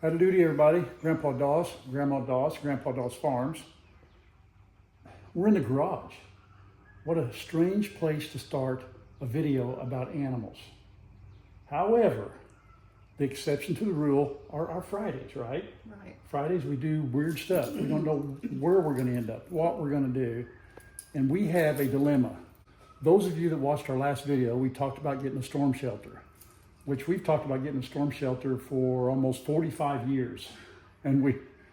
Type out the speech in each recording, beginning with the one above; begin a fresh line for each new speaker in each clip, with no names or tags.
Howdy doody, everybody. Grandpa Dawes, Grandma Dawes, Grandpa Dawes Farms. We're in the garage. What a strange place to start a video about animals. However, the exception to the rule are our Fridays, right?
Right.
Fridays we do weird stuff. We don't know where we're going to end up, what we're going to do, and we have a dilemma. Those of you that watched our last video, we talked about getting a storm shelter, which we've talked about getting a storm shelter for almost 45 years. And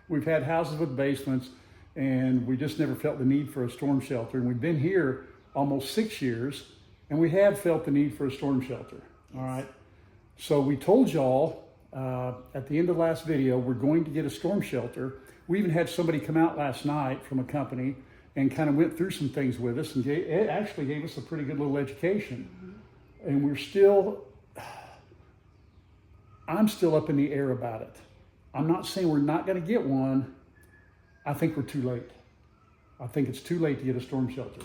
we've had houses with basements, and we just never felt the need for a storm shelter. And we've been here almost 6 years, and we have felt the need for a storm shelter. All right. So we told y'all at the end of the last video, we're going to get a storm shelter. We even had somebody come out last night from a company and kind of went through some things with us, and it actually gave us a pretty good little education. Mm-hmm. And I'm still up in the air about it. I'm not saying we're not going to get one. I think we're too late. I think it's too late to get a storm shelter.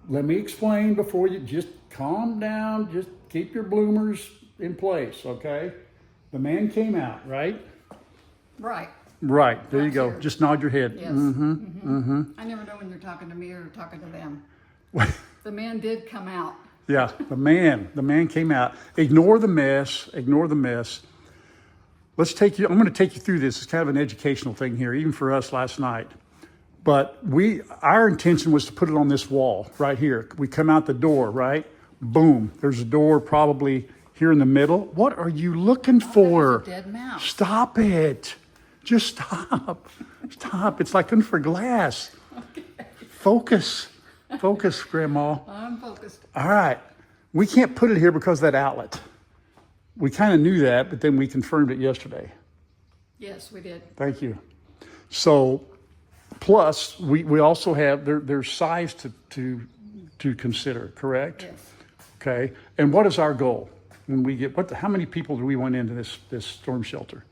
Let me explain before you just calm down. Just keep your bloomers in place, okay? The man came out, right?
Right.
Right. There you go.
Here.
Just nod your head.
Yes.
Mm-hmm.
Mm-hmm.
Mm-hmm.
I never know when you're talking to me or talking to them. The man did come out.
Yeah, the man came out. Ignore the mess. Ignore the mess. I'm going to take you through this. It's kind of an educational thing here, even for us last night. But our intention was to put it on this wall right here. We come out the door, right? Boom. There's a door probably here in the middle. What are you looking for?
There's a dead mouse.
Stop it. Just stop. Stop. It's like looking for glass.
Okay.
Focus. Focus, Grandma.
I'm focused.
All right. We can't put it here because of that outlet. We kind of knew that, but then we confirmed it yesterday.
Yes, we did.
Thank you. So, plus, we also have, there's size to consider, correct?
Yes.
Okay. And what is our goal? When we get, how many people do we want into this storm shelter?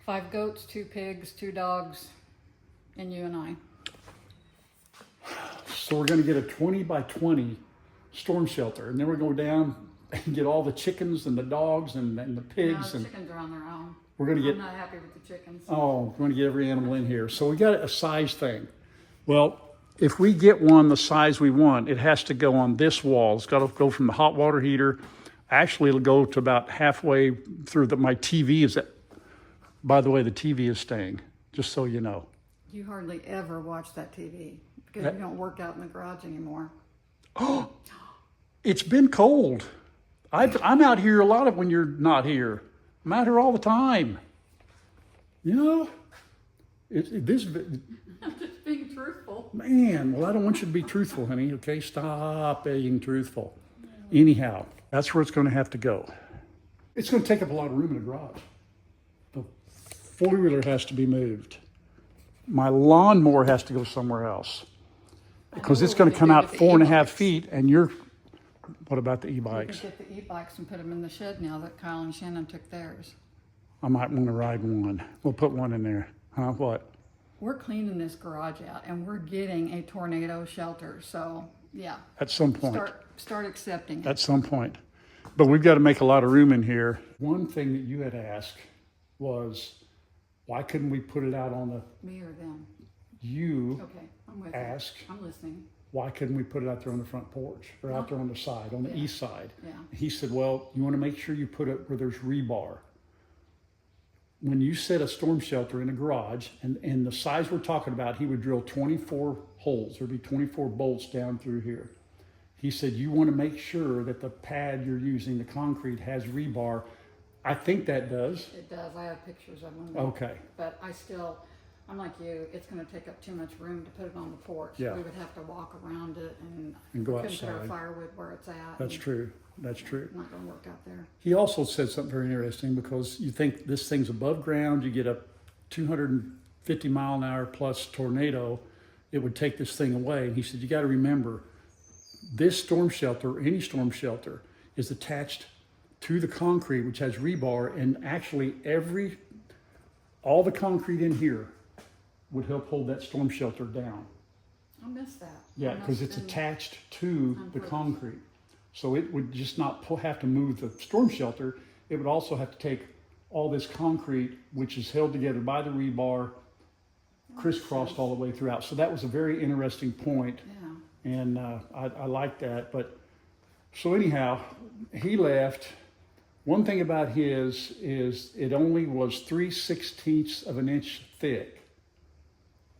5 goats, 2 pigs, 2 dogs, and you and I.
So we're going to get a 20 by 20 storm shelter, and then we're going to go down and get all the chickens and the dogs and the pigs.
No, the chickens are on their own.
We're going to get.
I'm not happy with the chickens.
Oh, we're going to get every animal in here. So we got a size thing. Well, if we get one the size we want, it has to go on this wall. It's got to go from the hot water heater. Actually, it'll go to about halfway through. My TV is at. By the way, the TV is staying. Just so you know.
You hardly ever watch that TV because you don't work out in the garage anymore.
Oh, it's been cold. I'm out here a lot of when you're not here. I'm out here all the time. You know,
I'm just being truthful.
Man, well, I don't want you to be truthful, honey. Okay, stop being truthful. Anyhow, that's where it's going to have to go. It's going to take up a lot of room in the garage. The four-wheeler has to be moved. My lawnmower has to go somewhere else because it's going to come out 4.5 feet, and what about the e-bikes?
We could get the e-bikes and put them in the shed now that Kyle and Shannon took theirs.
I might want to ride one. We'll put one in there. Huh? What?
We're cleaning this garage out, and we're getting a tornado shelter. So, yeah.
At some point.
Start accepting it.
At some point. But we've got to make a lot of room in here. One thing that you had asked was, why couldn't we put it out on the...
Me or them?
You
okay, I'm with
asked,
you. I'm listening.
Why couldn't we put it out there on the front porch or out there on the side, on the east side?
Yeah.
He said, well, you want to make sure you put it where there's rebar. When you set a storm shelter in a garage, and the size we're talking about, he would drill 24 holes. There'd be 24 bolts down through here. He said, you want to make sure that the pad you're using, the concrete, has rebar. I think that does.
It does. I have pictures of them.
Okay.
But I'm like you, it's going to take up too much room to put it on the porch.
Yeah.
We would have to walk around it
and go
couldn't put our
outside.
firewood where it's at.
That's true. That's true.
Not going to work out there.
He also said something very interesting, because you think this thing's above ground, you get a 250 mile an hour plus tornado, it would take this thing away. And he said, you got to remember, this storm shelter, any storm shelter, is attached to the concrete, which has rebar, and actually all the concrete in here would help hold that storm shelter down.
I missed that.
Yeah, because it's attached to the concrete. So it would just not have to move the storm shelter. It would also have to take all this concrete, which is held together by the rebar, crisscrossed all the way throughout. So that was a very interesting point,
Yeah.
and I like that. But so anyhow, he left. One thing about his is it only was 3/16 of an inch thick.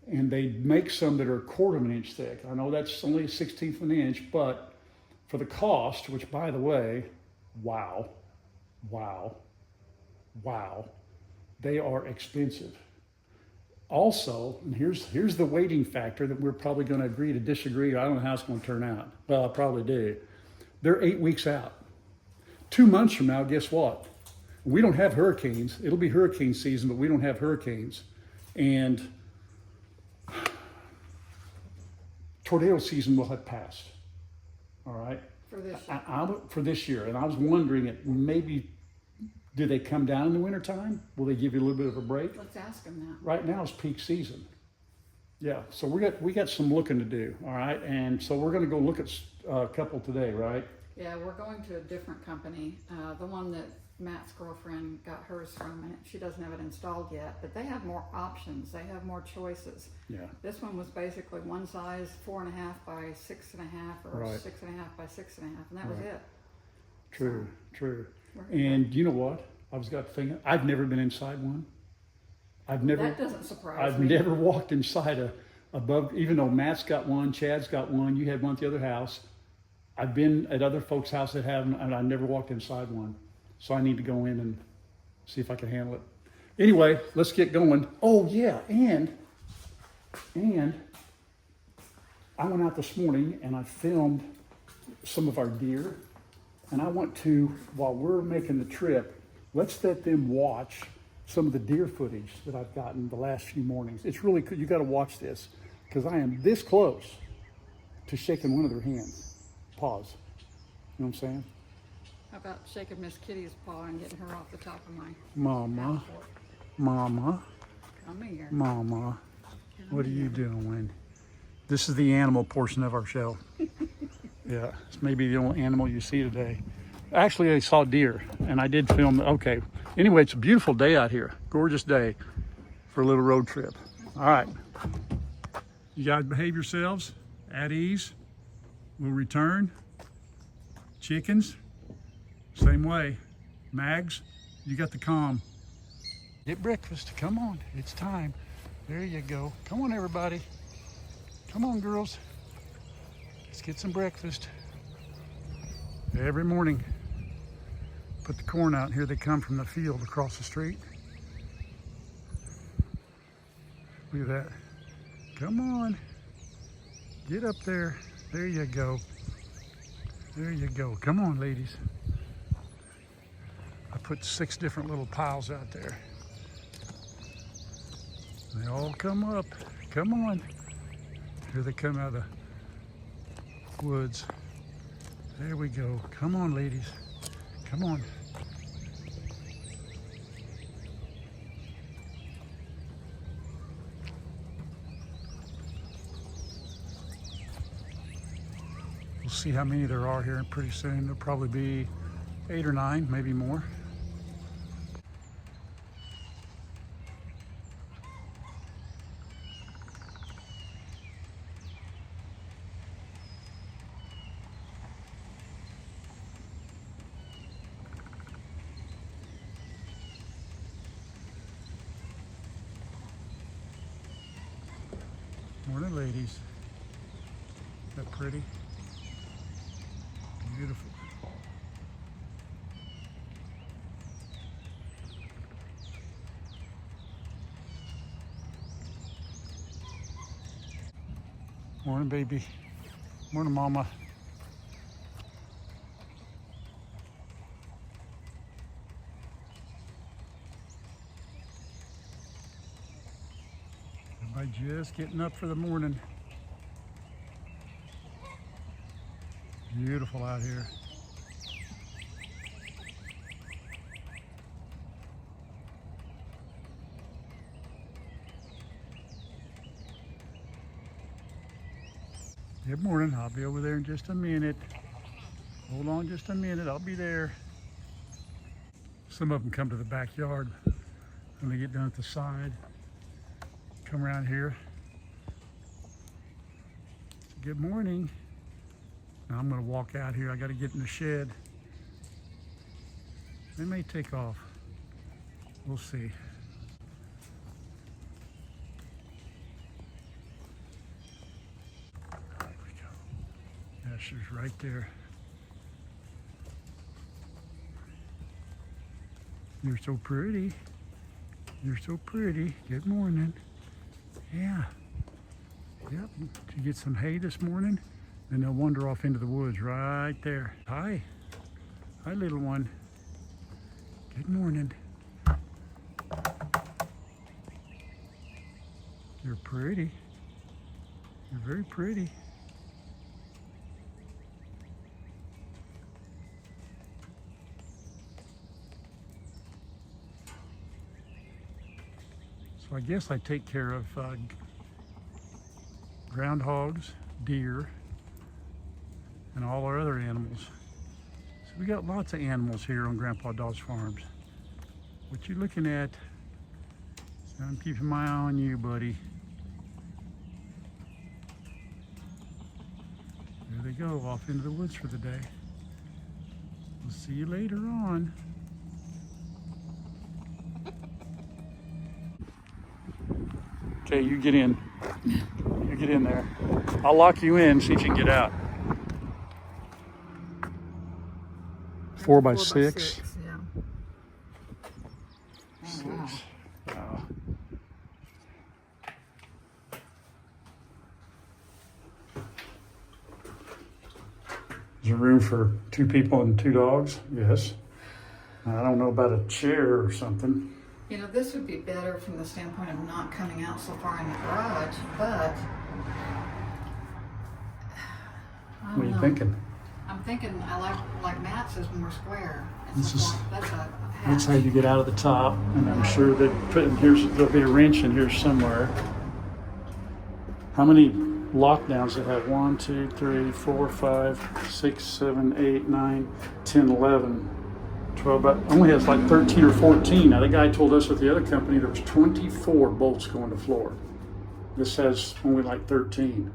And they make some that are 1/4 of an inch thick. I know that's only 1/16 of an inch, but for the cost, which by the way, wow, they are expensive. Also, and here's the weighting factor that we're probably going to agree to disagree. I don't know how it's going to turn out. Well, I probably do. They're 8 weeks out. 2 months from now, guess what? We don't have hurricanes. It'll be hurricane season, but we don't have hurricanes. And tornado season will have passed. All right?
For this year.
For this year. And I was wondering, maybe, do they come down in the wintertime? Will they give you a little bit of a break?
Let's ask them that.
Right now is peak season. Yeah, so we got some looking to do, all right? And so we're gonna go look at a couple today, right?
Yeah, we're going to a different company. The one that Matt's girlfriend got hers from, and she doesn't have it installed yet, but they have more options. They have more choices.
Yeah.
This one was basically one size, 4.5 by 6.5, or
Right.
6.5 by 6.5, and that was
Right.
it.
True, true.
We're-
And you know what? I was got thinking, I've never been inside one.
That doesn't surprise
I've
me.
never walked inside above, even though Matt's got one, Chad's got one, you had one at the other house. I've been at other folks' house that have them, and I never walked inside one. So I need to go in and see if I can handle it. Anyway, let's get going. Oh yeah, and I went out this morning and I filmed some of our deer, and I want to, while we're making the trip, let's let them watch some of the deer footage that I've gotten the last few mornings. It's really cool. You got to watch this because I am this close to shaking one of their hands. Pause. You know what I'm saying?
How about shaking Miss Kitty's paw and getting her off the top of my
Mama,
outboard?
mama,
Come here.
mama,
Come
what are
here.
you doing? This is the animal portion of our show. Yeah, it's maybe the only animal you see today. Actually, I saw deer, and I did film. Okay. Anyway, it's a beautiful day out here. Gorgeous day for a little road trip. All right. You guys behave yourselves at ease. We'll return. Chickens, same way. Mags, you got the calm. Get breakfast. Come on. It's time. There you go. Come on, everybody. Come on, girls. Let's get some breakfast. Every morning, put the corn out. Here they come from the field across the street. Look at that. Come on. Get up there. There you go. There you go. Come on, ladies. I put 6 different little piles out there. They all come up. Come on. Here they come out of the woods. There we go. Come on, ladies. Come on. We'll see how many there are here pretty soon. There'll probably be 8 or 9, maybe more. Morning, ladies. Isn't that pretty? Beautiful. Morning, baby. Morning, mama. Everybody just getting up for the morning. Beautiful out here. Good morning. I'll be over there in just a minute. Hold on just a minute. I'll be there. Some of them come to the backyard when they get done at the side. Come around here. Good morning. Now I'm going to walk out here. I got to get in the shed. They may take off. We'll see. There we go. Asher's right there. You're so pretty. You're so pretty. Good morning. Yeah. Yep. Did you get some hay this morning? And they'll wander off into the woods right there. Hi. Hi, little one. Good morning. You're pretty. You're very pretty. So I guess I take care of groundhogs, deer, and all our other animals. So we got lots of animals here on Grandpa Dawes Farms. What you looking at? I'm keeping my eye on you, buddy. There they go, off into the woods for the day. We'll see you later on. Okay, you get in. You get in there. I'll lock you in, see if you can get out. 4 by 6.
Yeah. Oh, wow.
Wow. Is there room for 2 people and 2 dogs? Yes. I don't know about a chair or something.
You know, this would be better from the standpoint of not coming out so far in the garage, but I don't
What are you
know.
thinking?
I'm thinking I like Matt's is more square.
This is-
That's a
That's how
hatch.
you get out of the top, and I'm sure that there'll be a wrench in here somewhere. How many lockdowns they have? 1, 2, 3, 4, 5, 6, 7, 8, 9, 10, 11, 12. But only has like 13 or 14. Now the guy told us with the other company there was 24 bolts going to floor. This has only like 13.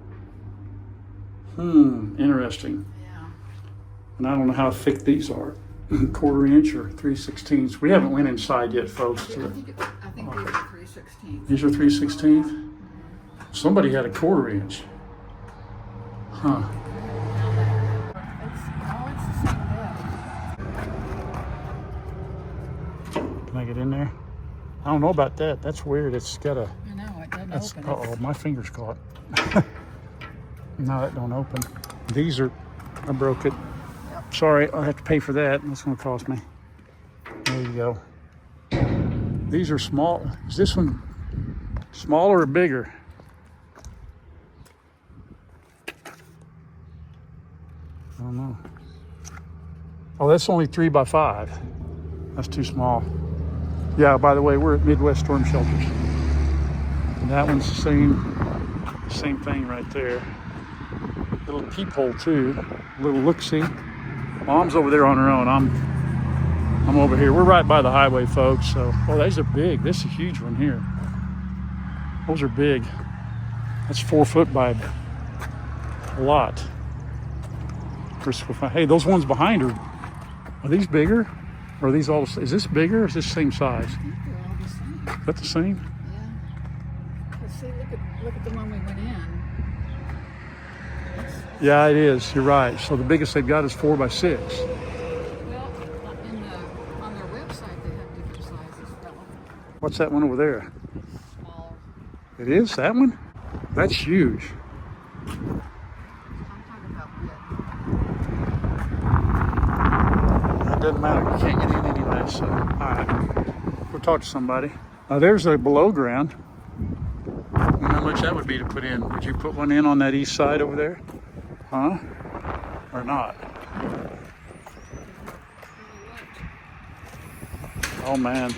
Interesting.
Yeah.
And I don't know how thick these are. 1/4 inch or 3/16. We haven't went inside yet, folks.
I think these are 3/16.
These are 3/16. Somebody had a 1/4 inch. Huh.
It's the same depth.
Can I get in there? I don't know about that. That's weird. It's got a.
I know, it doesn't
That's.
open.
Uh oh, my finger's caught. No, that don't open. These are. I broke it.
Yep.
Sorry, I'll have to pay for that. That's going to cost me. There you go. These are small. Is this one smaller or bigger? I don't know. Oh, that's only 3 by 5. That's too small. Yeah, by the way, we're at Midwest Storm Shelters. And that one's the same thing right there. Little peephole too. Little look-see. Mom's over there on her own. I'm over here. We're right by the highway, folks. So, oh, these are big. This is a huge one here. Those are big. That's 4 foot by a lot. Hey, those ones behind her, are these bigger? Or are these all, is this bigger or is this the same size?
I think they're all the same.
Is that the same?
Yeah. Let's see, look at the one we went in.
Yeah, it is. You're right. So the biggest they've got is 4 by 6.
Well, on their website they have different sizes.
What's that one over there?
Smaller.
It is that one? That's huge.
I'm talking about width.
That doesn't matter. You can't get in anyway. So, all right. We'll talk to somebody. There's a below ground. I wonder how much that would be to put in. Would you put one in on that east side over there? Huh? Or not? Oh man,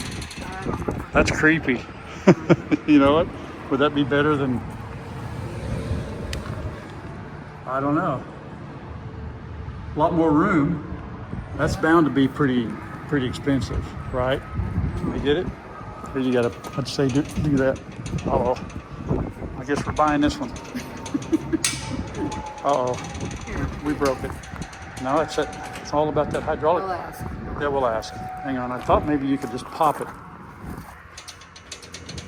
that's creepy. You know what? Would that be better than? I don't know. A lot more room. That's bound to be pretty pretty expensive, right? You get it? Here you gotta, let's say, do that. Uh-oh. I guess we're buying this one. Uh-oh. We broke it. No, it's all about that hydraulic.
We'll ask.
Yeah, we'll ask. Hang on, I thought maybe you could just pop it.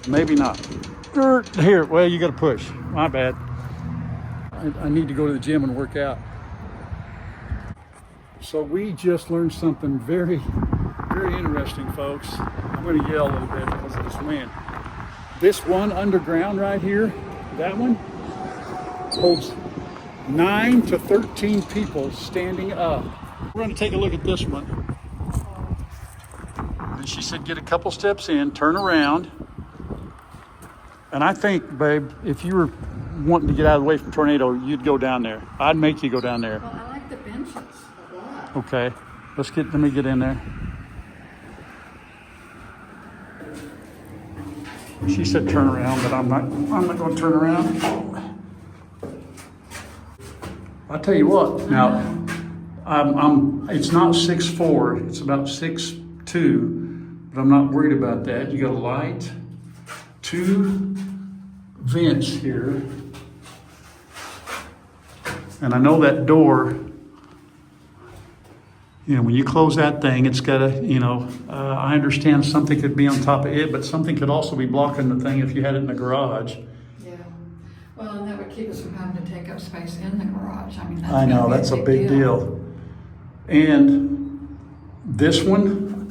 Maybe not. Here, well, you gotta push. My bad. I need to go to the gym and work out. So we just learned something very, very interesting, folks. I'm gonna yell a little bit because of this wind. This one underground right here, that one, holds 9 to 13 people standing up. We're gonna take a look at this one. And she said, get a couple steps in, turn around. And I think, babe, if you were wanting to get out of the way from tornado, you'd go down there. I'd make you go down there.
Well, I like the benches a lot.
Okay, let me get in there. She said turn around, but I'm not going to turn around. I'll tell you what. Now, it's not 6'4", it's about 6'2", but I'm not worried about that. You got a light, 2 vents here, and I know that door, you know, when you close that thing, it's got a, you know, I understand something could be on top of it, but something could also be blocking the thing if you had it in the garage.
Yeah. Well, and that would keep us from having to take up space in the garage. I mean, that's
I know,
gonna be
that's a big deal. And this one,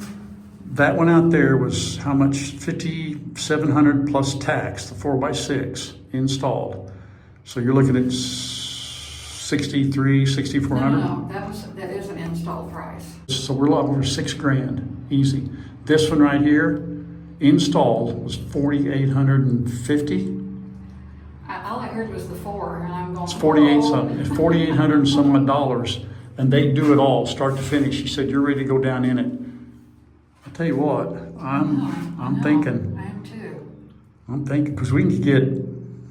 that one out there was how much? $5,700 plus tax, the 4x6 installed. So you're looking at $6,400.
No, that is an install price.
So we're over $6,000, easy. This one right here, installed, was $4,850.
All I heard was the 4, and I'm going.
It's 48 something. It's 4,800 and some odd dollars, and they do it all, start to finish. She said, "You're ready to go down in it." I'll tell you what, I'm thinking.
I am too.
I'm thinking because we can get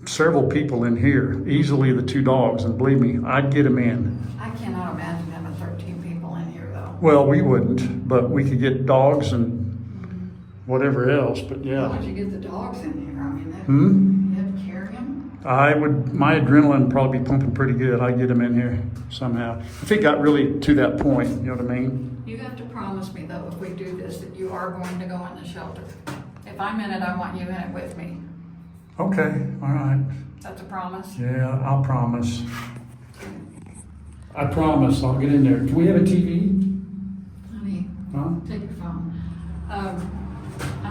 several people in here, easily the 2 dogs, and believe me, I'd get them in.
I cannot imagine having 13 people in here though.
Well, we wouldn't, but we could get dogs and whatever else. But yeah.
How would you get the dogs in here? I mean, you have to carry them.
I would. My adrenaline would probably be pumping pretty good. I'd get them in here somehow. If it got really to that point, you know what I mean?
You have to promise me though, if we do this, that you are going to go in the shelter. If I'm in it, I want you in it with me.
Okay, all right.
That's a promise?
Yeah, I'll promise. I promise I'll get in there. Do we have a TV?
Honey,
Huh?
take your phone. I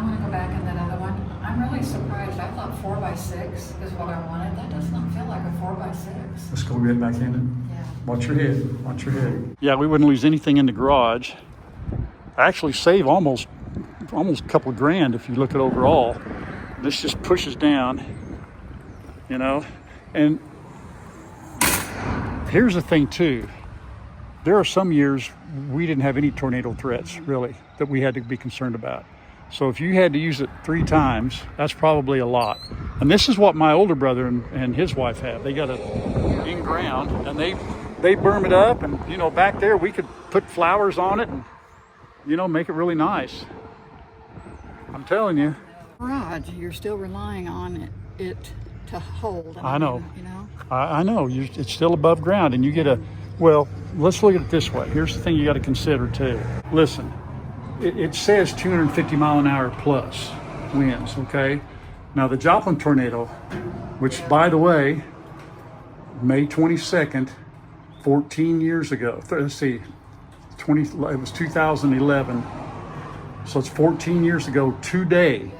want to go back in that other one. I'm really surprised. I thought 4x6 is what I wanted. That does not feel like a 4x6.
Let's go get back in it.
Yeah.
Watch your head. Watch your head. Yeah, we wouldn't lose anything in the garage. Actually save almost a couple grand if you look at overall. This just pushes down, you know. And here's the thing too. There are some years we didn't have any tornado threats really that we had to be concerned about. So if you had to use it 3 times, that's probably a lot. And this is what my older brother and his wife have. They got it in ground and they berm it up, and you know, back there we could put flowers on it and, you know, make it really nice. I'm telling you.
Garage, you're still relying on it to hold.
I know.
You know?
I know. It's still above ground, and you get well, let's look at it this way. Here's the thing you got to consider too. Listen, it says 250 mile an hour plus winds, okay? Now the Joplin tornado, which by the way, May 22nd, 14 years ago, let's see, it was 2011. So it's 14 years ago today.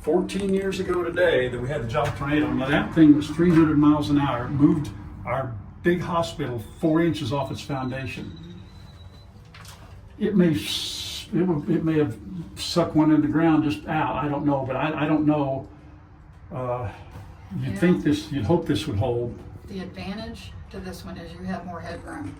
14 years ago today that we had the Joplin tornado. Now that thing was 300 miles an hour. It moved our big hospital 4 inches off its foundation. It may have sucked one in the ground just out. I don't know, but I don't know. You'd hope this would hold.
The advantage to this one is you have more headroom.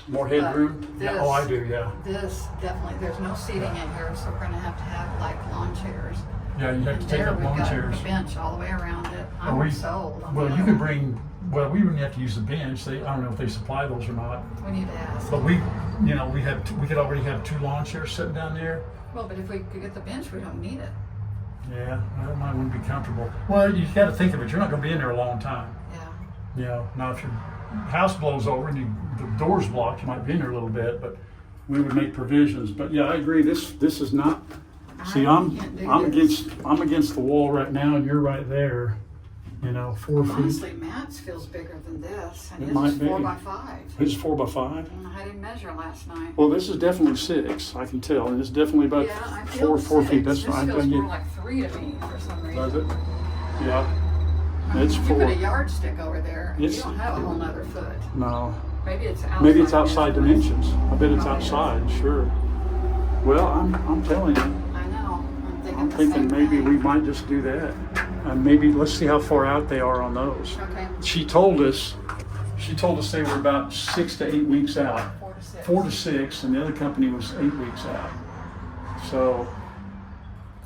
More headroom? Yeah. Oh, I do, yeah.
This definitely, there's no seating in here, so we're gonna have to have like lawn chairs.
Yeah, you have to take up lawn chairs.
A bench all the way around it. I'm sold.
Well, you can bring well, we wouldn't have to use the bench. I don't know if they supply those or not.
We need to ask.
But we could already have 2 lawn chairs sitting down there.
Well, but if we could get the bench, we don't need it.
Yeah, I don't mind. Wouldn't be comfortable. Well, you got to think of it. You're not going to be in there a long time.
Yeah.
You know, now if your house blows over and the door's blocked, you might be in there a little bit, but we would make provisions. But yeah, I agree. This is not. See, I'm against the wall right now, and you're right there. You know, 4 feet.
Honestly, Matt's feels bigger than this, and
It
his
might
is
be.
4 by 5.
This is 4 by 5.
I didn't measure last night.
Well, this is definitely 6. I can tell, and it's definitely about
Yeah, I feel
4 feet.
6.
That's
This
fine.
feels more like 3 to me for some reason.
Does it? Yeah.
I mean,
It's
you
4.
put a yardstick over there, and you
It's-
don't have a whole nother foot.
No.
Maybe it's outside.
Maybe it's outside dimensions. I bet it's
Probably
outside. Sure. Well, I'm telling you.
I know. I'm
I'm
the
thinking
same
maybe
thing.
we might just do that. Maybe let's see how far out they are on those.
Okay.
She told us they were about 6 to 8 weeks out.
4 to 6.
4 to 6, and the other company was 8 weeks out. So,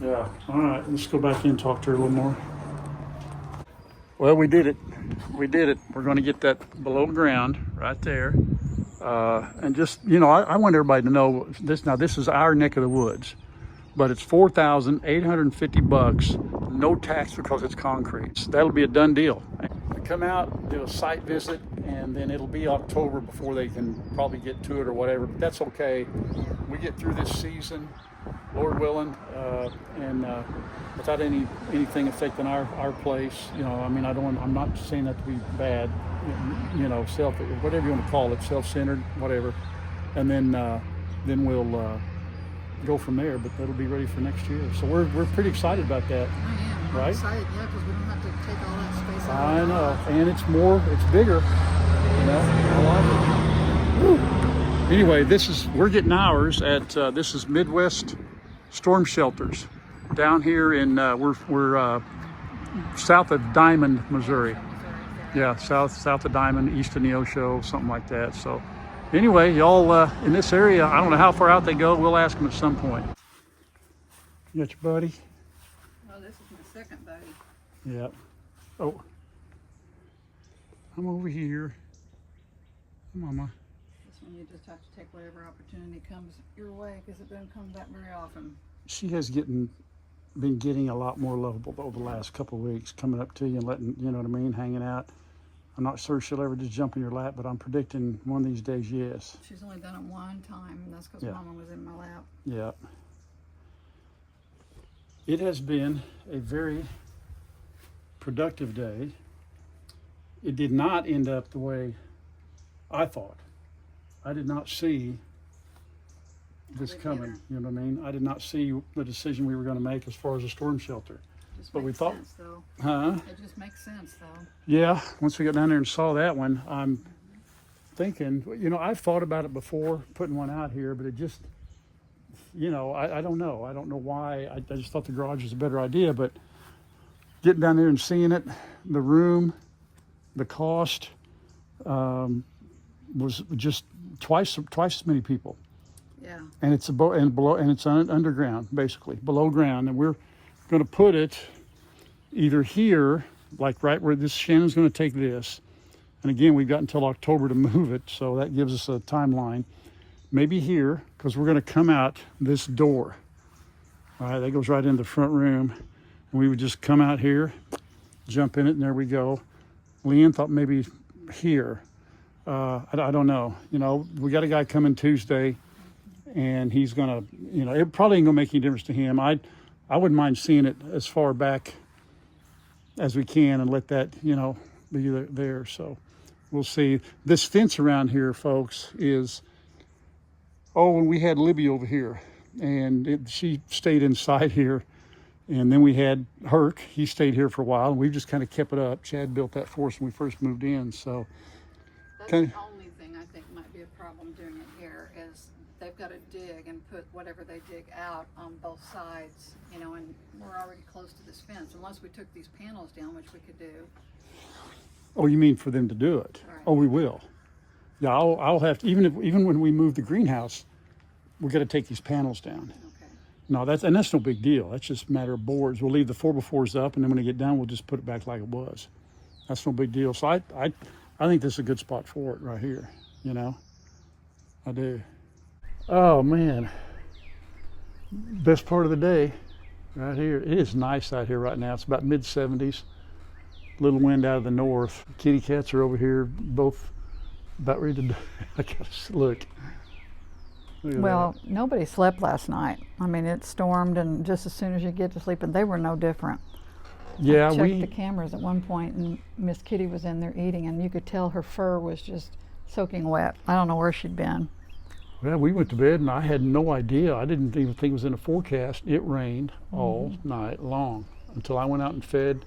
yeah. All right, let's go back in and talk to her a little more. Well, we did it. We did it. We're going to get that below ground right there. And just, you know, I want everybody to know this. Now, this is our neck of the woods, but it's $4,850, no tax because it's concrete. So that'll be a done deal. We come out, do a site visit, and then it'll be October before they can probably get to it or whatever. But that's okay. We get through this season, Lord willing, and without anything affecting our place. You know, I mean, I'm not saying that to be bad. You know, whatever you want to call it, self-centered, whatever. And then we'll go from there. But that'll be ready for next year. So we're pretty excited about that.
I am.
Right?
I'm excited, yeah, because we don't have to take all that space out.
I know, and it's bigger. You know, I like it. Woo. Anyway, we're getting ours at this is Midwest Storm Shelters down here in we're south of Diamond, Missouri. Yeah, south of Diamond, east of Neosho, something like that. So anyway, y'all in this area, I don't know how far out they go. We'll ask them at some point. You got your buddy?
Well, this is my second buddy.
Yeah. Oh, I'm over here. Mama.
This one you just have to take whatever opportunity comes your way, because it doesn't come that very often.
She has been getting a lot more lovable over the last couple of weeks, coming up to you and letting, you know what I mean, hanging out. I'm not sure she'll ever just jump in your lap, but I'm predicting one of these days, yes.
She's only done it one time, and that's because
Yeah.
Mama was in my lap.
Yeah. It has been a very productive day. It did not end up the way I thought. I did not see this
didn't
coming,
either.
you know what I mean? I did not see the decision we were going to make as far as a storm shelter.
Just
But we
makes
thought-
sense, though.
Huh?
It just makes sense, though.
Yeah, once we got down there and saw that one, I'm thinking, you know, I've thought about it before, putting one out here, but it just, you know, I don't know. I don't know why. I just thought the garage was a better idea, but getting down there and seeing it, the room, the cost, was just twice as many people.
Yeah.
And it's underground, basically below ground, and we're going to put it either here, like right where this Shannon's going to take this, and again we've got until October to move it, so that gives us a timeline. Maybe here, because we're going to come out this door. All right, that goes right into the front room, and we would just come out here, jump in it, and there we go. Leanne thought maybe here. I don't know. You know, we got a guy coming Tuesday, and he's gonna, you know, it probably ain't gonna make any difference to him. I wouldn't mind seeing it as far back as we can and let that, you know, be there. So we'll see. This fence around here, folks, is, when we had Libby over here, and she stayed inside here, and then we had Herc. He stayed here for a while, and we've just kind of kept it up. Chad built that for us when we first moved in, so.
That's
Okay.
the only thing I think might be a problem doing it here is they've got to dig and put whatever they dig out on both sides, you know, and we're already close to this fence, unless we took these panels down, which we could do.
Oh, you mean for them to do it?
Right.
Oh, we will. Yeah, I'll have to, even when we move the greenhouse, we got to take these panels down.
Okay.
No, that's no big deal. That's just a matter of boards. We'll leave the 4x4s up, and then when they get done, we'll just put it back like it was. That's no big deal. So I think this is a good spot for it right here, you know. I do. Oh man, best part of the day right here. It is nice out here right now. It's about mid-70s. Little wind out of the north. Kitty cats are over here, both about ready to. I gotta look. Look at
Well,
that.
nobody slept last night. I mean, it stormed, and just as soon as you get to sleep, and they were no different.
Yeah,
I checked
we.
the cameras at one point, and Miss Kitty was in there eating, and you could tell her fur was just soaking wet. I don't know where she'd been.
Well, we went to bed and I had no idea. I didn't even think it was in the forecast. It rained all night long until I went out and fed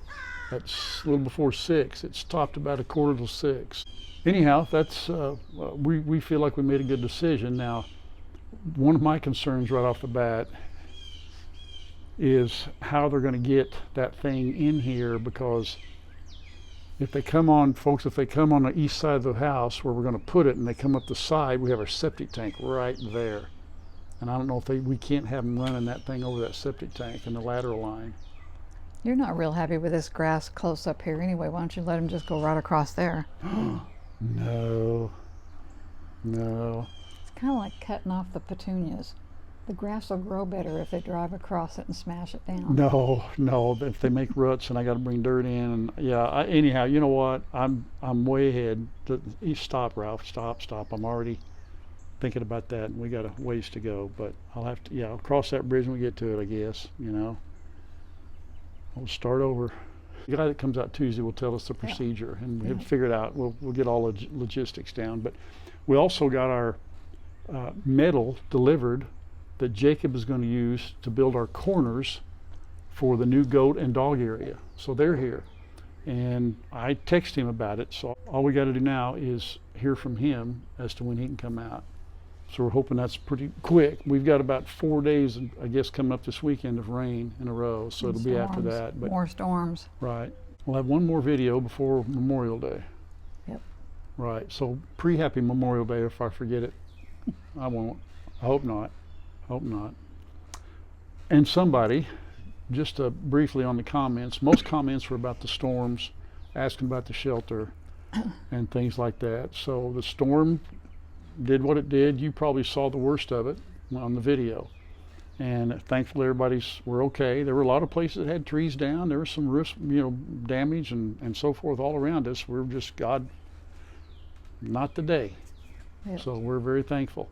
at a little before 6. It stopped about 5:45. Anyhow, that's we feel like we made a good decision. Now, one of my concerns right off the bat is how they're going to get that thing in here, because if they come on, folks, if they come on the east side of the house where we're going to put it and they come up the side, we have our septic tank right there. And I don't know if we can't have them running that thing over that septic tank in the lateral line.
You're not real happy with this grass close up here anyway. Why don't you let them just go right across there?
No.
It's kind of like cutting off the petunias. The grass will grow better if they drive across it and smash it down.
No. If they make ruts and I got to bring dirt in, and yeah. Anyhow, you know what? I'm way ahead. Stop, Ralph. Stop. I'm already thinking about that, and we got a ways to go. But I'll have to. Yeah, I'll cross that bridge when we get to it, I guess. You know. We'll start over. The guy that comes out Tuesday will tell us the procedure, and we have figured out. We'll get all the logistics down. But we also got our metal delivered that Jacob is going to use to build our corners for the new goat and dog area. So they're here. And I texted him about it. So all we got to do now is hear from him as to when he can come out. So we're hoping that's pretty quick. We've got about 4 days, I guess, coming up this weekend of rain in a row. So
And
it'll be after
storms.
that. But
More storms.
right. We'll have one more video before Memorial Day.
Yep.
Right. So pre-happy Memorial Day if I forget it. I won't. I hope not. Hope not. And somebody, just briefly on the comments, most comments were about the storms, asking about the shelter and things like that. So the storm did what it did. You probably saw the worst of it on the video. And thankfully we're okay. There were a lot of places that had trees down. There was some risk, damage and so forth all around us. We're just, God, not today.
Yep.
So we're very thankful.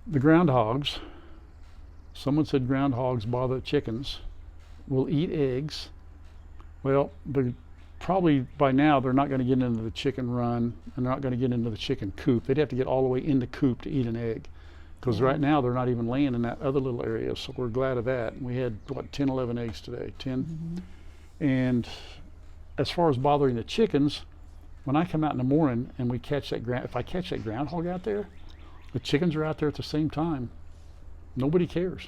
The groundhogs, someone said groundhogs bother chickens, will eat eggs. Well, probably by now they're not going to get into the chicken run, and they're not going to get into the chicken coop. They'd have to get all the way in the coop to eat an egg, because right now they're not even laying in that other little area. So we're glad of that. We had 10, 11 eggs today, 10. And as far as bothering the chickens, when I come out in the morning and we catch that if I catch that groundhog out there, the chickens are out there at the same time. Nobody cares.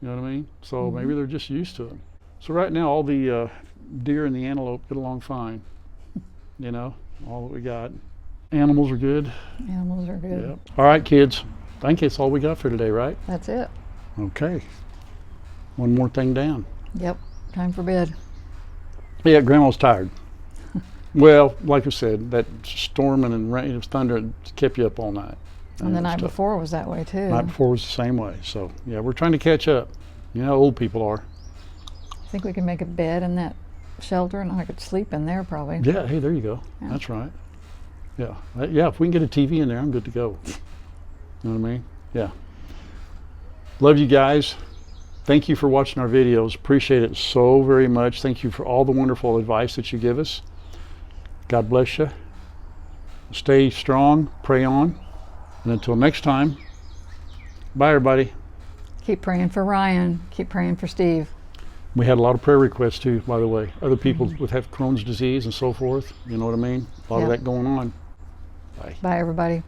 You know what I mean? So maybe they're just used to it. So right now, all the deer and the antelope get along fine. All that we got. Animals are good.
Animals are good.
Yep. All right, kids. I think that's all we got for today, right?
That's it.
Okay. One more thing down.
Yep. Time for bed.
Yeah, Grandma's tired. Well, like I said, that storming and rain, thunder kept you up all night.
And the night before was that way too.
Night before was the same way. So yeah, we're trying to catch up. You know how old people are.
I think we can make a bed in that shelter, and I could sleep in there probably.
Yeah. Hey, there you go.
Yeah.
That's right. Yeah. Yeah. If we can get a TV in there, I'm good to go. You know what I mean? Yeah. Love you guys. Thank you for watching our videos. Appreciate it so very much. Thank you for all the wonderful advice that you give us. God bless you. Stay strong. Pray on. And until next time, bye everybody.
Keep praying for Ryan. Keep praying for Steve.
We had a lot of prayer requests too, by the way. Other people would have Crohn's disease and so forth. You know what I mean? A lot of that going on. Bye.
Bye everybody.